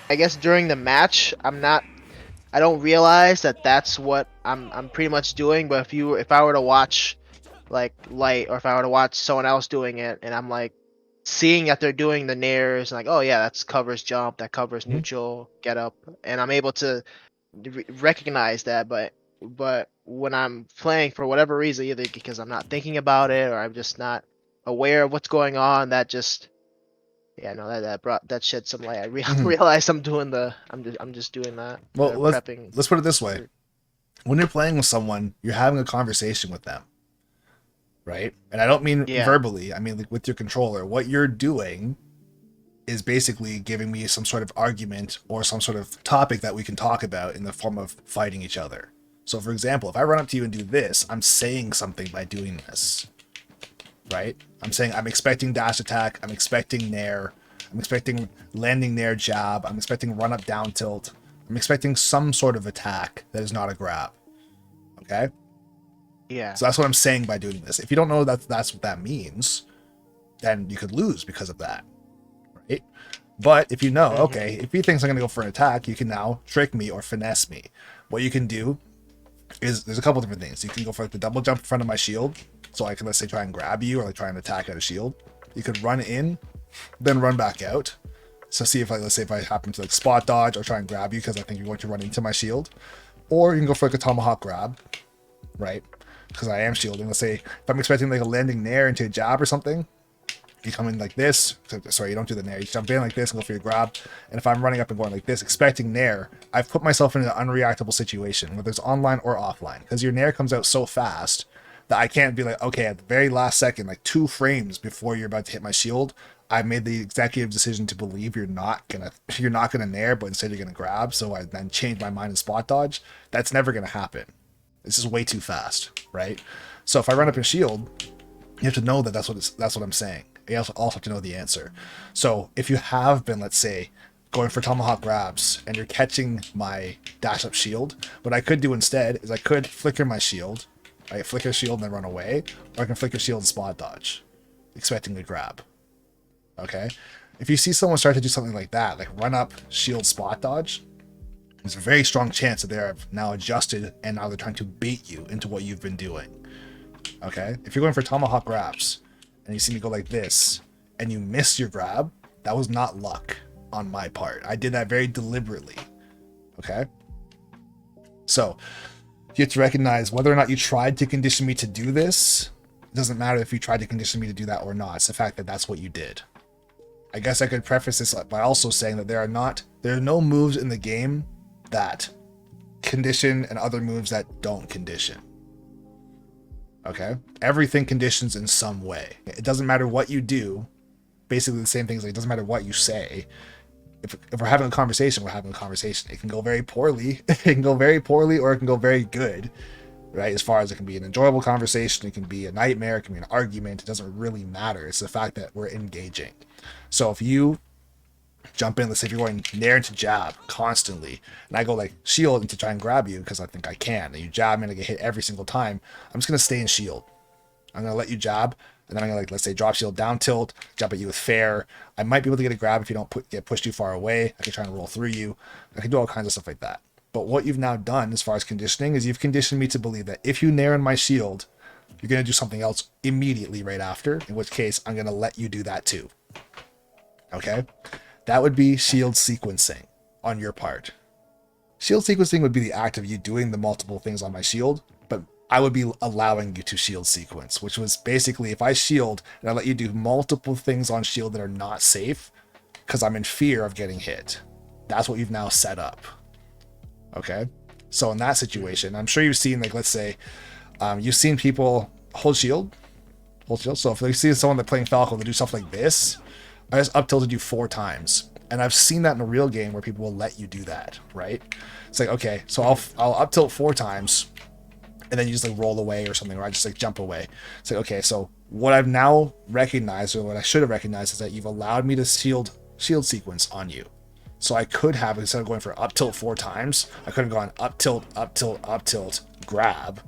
I guess during the match, I don't realize that that's what I'm pretty much doing. But if I were to watch like Light, or if I were to watch someone else doing it, and I'm like seeing that they're doing the nairs, and like, oh yeah, that's covers jump, that covers Mhm. neutral, get up, and I'm able to recognize that. But when I'm playing, for whatever reason, either because I'm not thinking about it, or I'm just not aware of what's going on, that just, yeah, no, that shed some light. I Mhm. realized I'm just doing that, Well, prepping let's put it this way: for. when you're playing with someone, you're having a conversation with them, right? And I don't mean Yeah. verbally. I mean like with your controller. What you're doing is basically giving me some sort of argument or some sort of topic that we can talk about in the form of fighting each other. So, for example, if I run up to you and do this, I'm saying something by doing this, right? I'm saying I'm expecting dash attack, I'm expecting nair, I'm expecting landing nair jab, I'm expecting run up down tilt, I'm expecting some sort of attack that is not a grab. Okay? Yeah. So that's what I'm saying by doing this. If you don't know that that's what that means, then you could lose because of that, right? But if you know, Hmm. okay, if he thinks I'm going to go for an attack, you can now trick me or finesse me. What you can do is there's a couple different things. You can go for like the double jump in front of my shield, so I can, let's say, try and grab you or like try and attack out a shield. You could run in, then run back out. So see if let's say if I happen to like spot dodge or try and grab you because I think you're going to run into my shield, or you can go for like a tomahawk grab, right? Because I am shielding. Let's say if I'm expecting like a landing nair into a jab or something, you come in like this. Sorry, you don't do the nair. You jump in like this and go for your grab. And if I'm running up and going like this, expecting nair, I've put myself in an unreactable situation, whether it's online or offline, because your nair comes out so fast that I can't be like, okay, at the very last second, like 2 frames before you're about to hit my shield, I made the executive decision to believe you're not gonna nair, but instead you're gonna grab. So I then change my mind and spot dodge. That's never gonna happen. This is way too fast, right? So if I run up Hmm. and shield, you have to know that that's what I'm saying. You also have to know the answer. So if you have been, let's say, going for tomahawk grabs and you're catching my dash up shield, what I could do instead is I could flicker my shield, right? Flicker shield and then run away, or I can flicker shield and spot dodge, expecting a grab. Okay. If you see someone start to do something like that, like run up, shield, spot dodge, there's a very strong chance that they are now adjusted and now they're trying to bait you into what you've been doing. Okay? If you're going for tomahawk grabs and you see me go like this and you miss your grab, that was not luck on my part. I did that very deliberately. Okay? So you have to recognize whether or not you tried to condition me to do this. It doesn't matter if you tried to condition me to do that or not. It's the fact that that's what you did. I guess I could preface this by also saying that there are no moves in the game that condition and other moves that don't condition. Okay? Everything conditions in some way. It doesn't matter what you do. Basically, the same things. Like, it doesn't matter what you say. If we're having a conversation, we're having a conversation. It can go very poorly. It can go very poorly, or it can go very good, right? As far as it can be an enjoyable conversation, it can be a nightmare, it can be an argument. It doesn't really matter. It's the fact that we're engaging. So if you jump in, let's say if you're going nair into jab constantly, and I go like shield to try and grab you because I think I can, and you jab me and I get hit every single time, I'm just gonna stay in shield. I'm gonna let you jab, and then I'm gonna, like, let's say, drop shield down tilt, jump at you with fair. I might be able to get a grab if you don't get pushed too far away. I can try and roll through you. I can do all kinds of stuff like that. But what you've now done as far as conditioning is you've conditioned me to believe that if you nair in my shield, you're gonna do something else immediately right after, in which case I'm gonna let you do that too. Okay? That would be shield sequencing on your part. Shield sequencing would be the act of you doing the multiple things on my shield, but I would be allowing you to shield sequence, which was basically if I shield and I let you do multiple things on shield that are not safe because I'm in fear of getting hit. That's what you've now set up. Okay? So in that Hmm. situation, I'm sure you've seen, like, let's say, you've seen people hold shield. So if you see someone that playing Falco to do stuff like this, I just up tilted you 4 times. And I've seen that in a real game where people will let you do that, right? It's like, okay, so I'll Hmm. I'll up tilt 4 times, and then you just like roll away or something, or I just like jump away. It's like, okay, so what I've now recognized, or what I should have recognized, is that you've allowed me to shield sequence on you. So I could have, instead of going for up tilt 4 times, I could have gone up tilt, grab,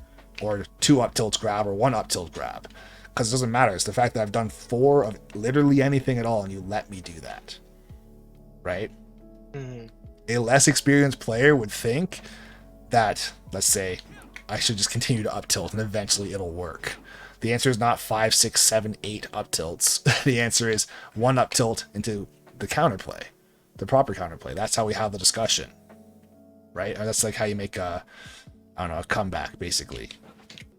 or 2 up tilts grab, or 1 up tilt grab. Because it doesn't matter. It's the fact that I've done 4 of literally anything at all, and you let me do that, right? Mhm. A less experienced player would think that, let's say, I should just continue to up tilt and eventually it'll work. The answer is not 5, 6, 7, 8 up tilts. The answer is one up tilt into the counterplay, the proper counterplay. That's how we have the discussion, right? Or that's like how you make a, I don't know, a comeback, basically.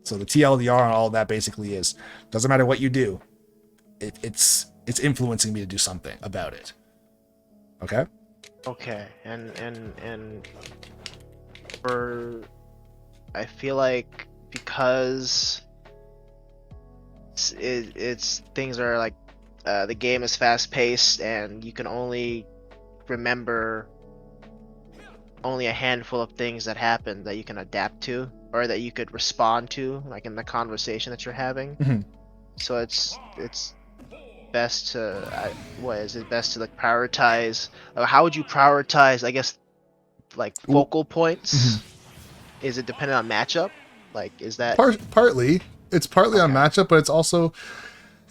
So the TLDR and all of that basically is, doesn't matter what you do, it's influencing me to do something about it. Okay? Okay, and for I feel like because it's things are like the game is fast paced and you can only remember only a handful of things that happen that you can adapt to or that you could respond to like in the conversation that you're having. Mhm. So it's best to what is it best to like prioritize how would you prioritize I guess like Ooh, focal mhm. points? Is it dependent on matchup? Like is that Partly. It's partly on okay? matchup, but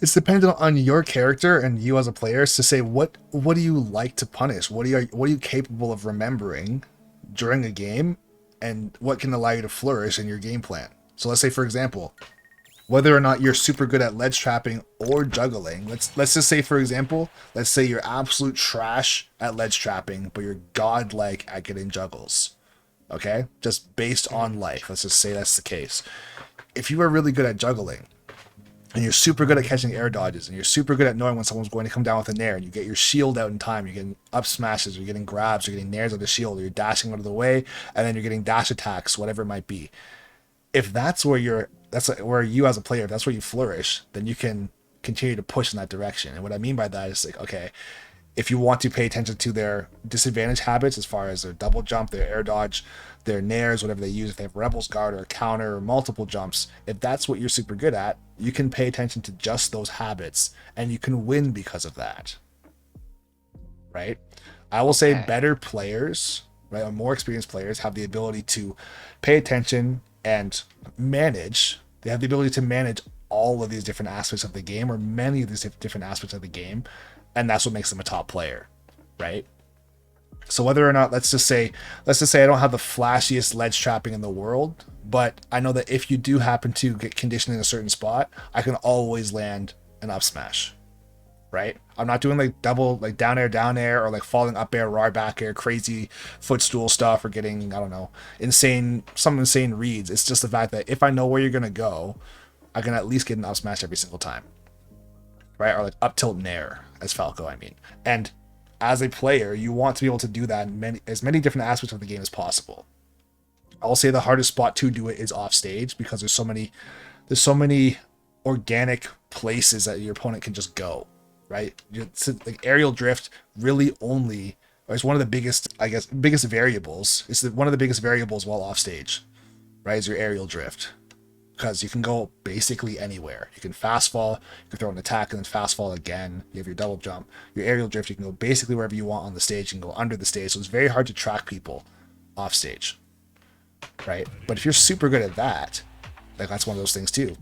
it's dependent on your character and you as a player to say what do you like to punish? What are you capable of remembering during a game, and what can allow you to flourish in your game plan? So let's say, for example, whether or not you're super good at ledge trapping or juggling. Let's just say, for example, let's say you're absolute trash at ledge trapping, but you're godlike at getting juggles. Okay, just based Mhm. on life. Let's just say that's the case. If you are really good at juggling, and you're super good at catching air dodges, and you're super good at knowing when someone's going to come down with a nair, and you get your shield out in time, you're getting up smashes, you're getting grabs, you're getting nairs out of the shield, or you're dashing out of the way, and then you're getting dash attacks, whatever it might be. If that's where you as a player, if that's where you flourish, then you can continue to push in that direction. And what I mean by that is like, okay, if you want to pay attention to their disadvantage habits as far as their double jump, their air dodge, their nairs, whatever they use, if they have Rebel's Guard or a counter or multiple jumps, if that's what you're super good at, you can pay attention to just those habits and you can win because of that, right? I will say Okay. better players, right, or more experienced players have the ability to pay attention and manage. They have the ability to manage all of these different aspects of the game or many of these different aspects of the game, and that's what makes them a top player, right? So whether or not, let's just say I don't have the flashiest ledge trapping in the world, but I know that if you do happen to get conditioned in a certain spot, I can always land an up smash, right? I'm not doing like double, like down air, or like falling up air, raw back air, crazy footstool stuff, or getting, I don't know, some insane reads. It's just the fact that if I know where you're gonna go, I can at least get an up smash every single time, right? Or like up tilt nair as Falco, I mean. And as a player, you want to be able to do that in as many different aspects of the game as possible. I'll say the hardest spot to do it is off stage because there's so many organic places that your opponent can just go, right? Like aerial drift really only, or it's one of the biggest, I guess, biggest variables. One of the biggest variables while off stage, right? Is your aerial drift, because you can go basically anywhere. You can fast fall, you can throw an attack and then fast fall again. You have your double jump, your aerial drift. You can go basically wherever you want on the stage. You can go under the stage, so it's very hard to track people off stage, right? But if you're super good at that, like that's one of those things too.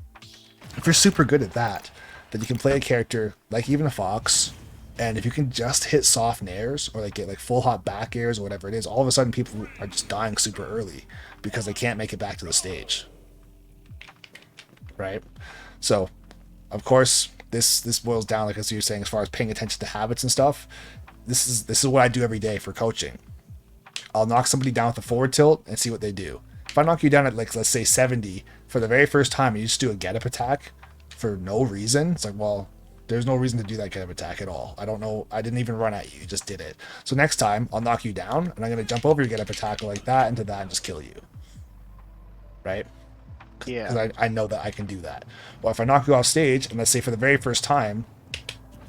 If you're super good at that, then you can play a character like even a Fox, and if you can just hit soft nairs or like get like full hop back airs or whatever it is, all of a sudden people are just dying super early because they can't make it back to the stage, right? So, of course, this boils down, like as you were saying, as far as paying attention to habits and stuff. This is what I do every day for coaching. I'll knock somebody down with a forward tilt and see what they do. If I knock you down at like let's say 70 for the very first time and you just do a get up attack for no reason, it's like, well, there's no reason to do that get up attack at all. I don't know. I didn't even run at you. You just did it. So next time I'll knock you down and I'm gonna jump over your get up attack like that into that and just kill you, right? Because Yeah. I know that I can do that. Well, if I knock you off stage and let's say for the very first time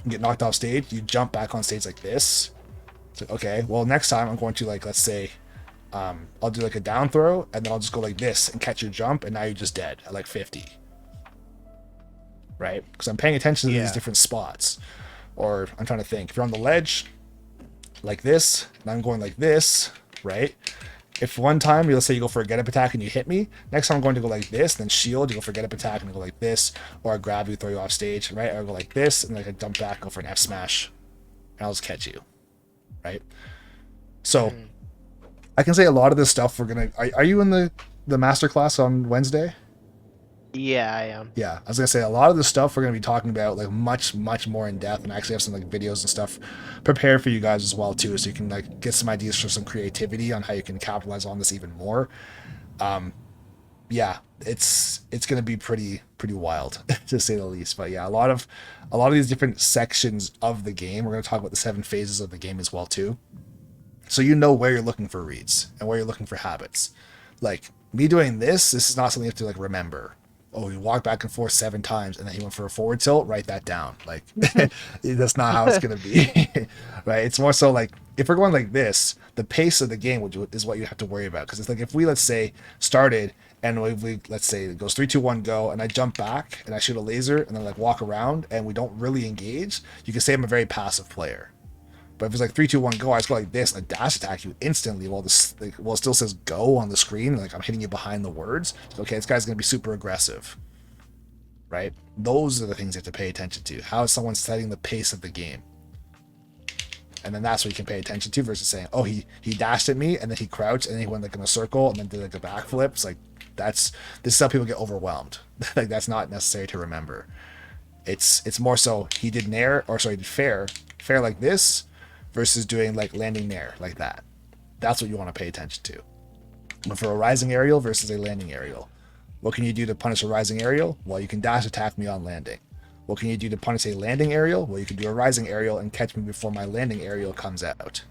you get knocked off stage, you jump back on stage like this. It's like, okay, well next time I'm going to like let's say I'll do like a down throw and then I'll just go like this and catch your jump and now you're just dead at like 50, right? Because I'm paying attention to these Yeah. different spots. Or I'm trying to think. If you're on the ledge like this and I'm going like this, right? If one time, let's say you go for a get up attack and you hit me, next time I'm going to go like this, then shield, you go for a get up attack and go like this, or I grab you, throw you off stage, right? Or I go like this and like I dump back, go for an F smash, and I'll just catch you, right? So Mhm. I can say a lot of this stuff we're gonna. Are you in the master class on Wednesday? Yeah, I am. Yeah, I was gonna say a lot of the stuff we're gonna be talking about like much more in depth, and I actually have some like videos and stuff prepared for you guys as well too, so you can like get some ideas for some creativity on how you can capitalize on this even more. Yeah, it's gonna be pretty wild to say the least. But yeah, a lot of these different sections of the game. We're gonna talk about the 7 phases of the game as well too, so you know where you're looking for reads and where you're looking for habits. Like me doing this is not something you have to like remember. Oh, he walked back and forth 7 times and then he went for a forward tilt. Write that down. Like that's not how it's gonna be, right? It's more so like if we're going like this, the pace of the game is what you have to worry about. Because it's like if we let's say started and we let's say it goes 3, 2, 1, go, and I jump back and I shoot a laser and then like walk around and we don't really engage, you can say I'm a very passive player. But if it's like 3, 2, 1, go, I just go like this and I dash attack you instantly while this like while it still says go on the screen, like I'm hitting you behind the words. Okay, this guy's gonna be super aggressive. Right? Those are the things you have to pay attention to. How is someone setting the pace of the game? And then that's what you can pay attention to versus saying, oh, he dashed at me and then he crouched and then he went like in a circle and then did like a backflip. It's like this is how people get overwhelmed. Like that's not necessary to remember. It's more so he did nair or sorry, he did fair like this versus doing like landing nair like that. That's what you want to pay attention to. But for a rising aerial versus a landing aerial, what can you do to punish a rising aerial? Well, you can dash attack me on landing. What can you do to punish a landing aerial? Well, you can do a rising aerial and catch me before my landing aerial comes out.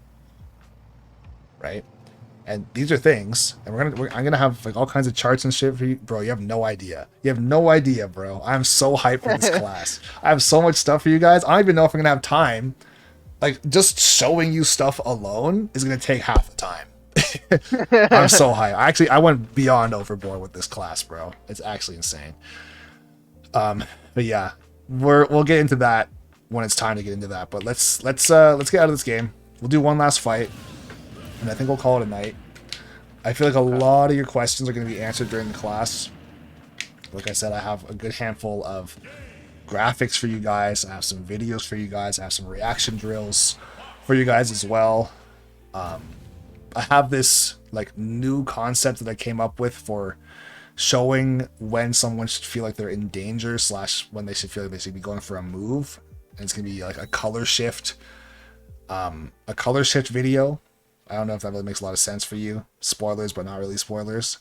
Right? And these are things, and I'm gonna have like all kinds of charts and shit for you, bro. You have no idea. You have no idea, bro. I'm so hyped for this class. I have so much stuff for you guys. I don't even know if I'm gonna have time. Like just showing you stuff alone is gonna take half the time. I'm so high. I went beyond overboard with this class, bro. It's actually insane. But yeah, we'll get into that when it's time to get into that. But let's get out of this game. We'll do one last fight, and I think we'll call it a night. I feel like a lot of your questions are going to be answered during the class. Like I said, I have a good handful of graphics for you guys. I have some videos for you guys. I have some reaction drills for you guys as well. I have this like new concept that I came up with for showing when someone should feel like they're in danger / when they should feel like they should be going for a move. And it's gonna be like a color shift video. I don't know if that really makes a lot of sense for you. Spoilers, but not really spoilers.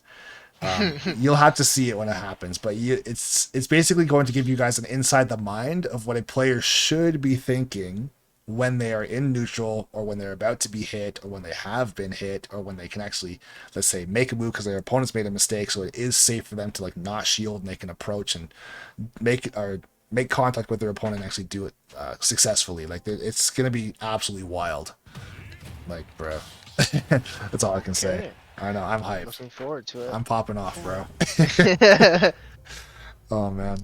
You'll have to see it when it happens, but it's basically going to give you guys an inside the mind of what a player should be thinking when they are in neutral or when they're about to be hit or when they have been hit or when they can actually, let's say, make a move because their opponent's made a mistake, so it is safe for them to like not shield and they can approach and make contact with their opponent and actually do it successfully. Like it's gonna be absolutely wild. Like, bro, that's all I can say. Okay. I know I'm hyped. Looking forward to I'm popping off, bro. it. Oh man.